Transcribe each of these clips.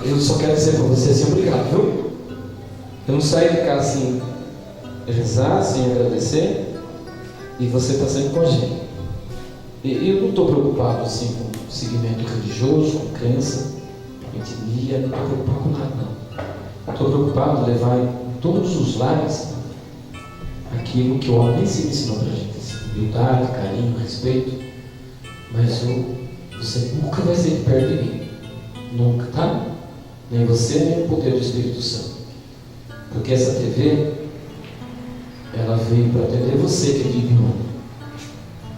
Eu só quero dizer para você assim, obrigado, viu? Eu não saio de casa assim, rezar, sem agradecer, e você está sempre com a gente. E eu não estou preocupado assim com segmento religioso, com crença, etnia, não estou preocupado com nada, não. Estou preocupado em levar em todos os lares aquilo que o homem sempre ensinou para a gente, assim, humildade, carinho, respeito. Mas você nunca vai ser de perto de mim, nunca, tá? Nem você, nem o poder do Espírito Santo. Porque essa TV, ela veio para atender você que vive no ano,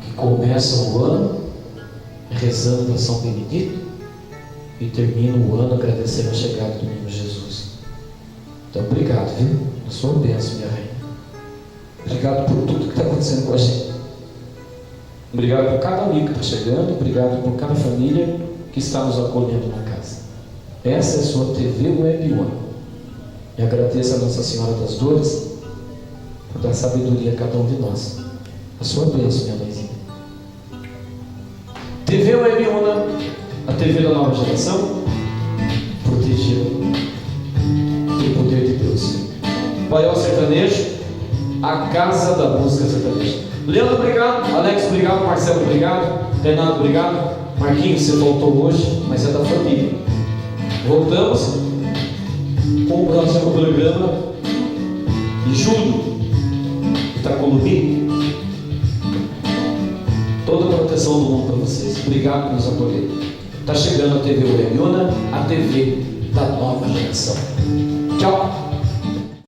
que começa o ano rezando para São Benedito e termina o ano agradecendo a chegada do menino Jesus. Então, obrigado, viu? A sua bênção, minha rainha. Obrigado por tudo que está acontecendo com a gente. Obrigado por cada amigo que está chegando. Obrigado por cada família que está nos acolhendo na casa. Essa é a sua TV Web One. E agradeço a Nossa Senhora das Dores por dar sabedoria a cada um de nós. A sua bênção, minha mãezinha. TV Web One, a TV da nova geração, protegida pelo poder de Deus. Baião Sertanejo, a casa da música sertaneja. Leandro, obrigado. Alex, obrigado. Marcelo, obrigado. Renato, obrigado. Marquinhos, você voltou hoje, mas é da família. Voltamos com o próximo programa de Júlio Itacolomi. Toda a proteção do mundo para vocês. Obrigado por nos acolher. Está chegando a TV Urebiona, a TV da nova geração. Tchau.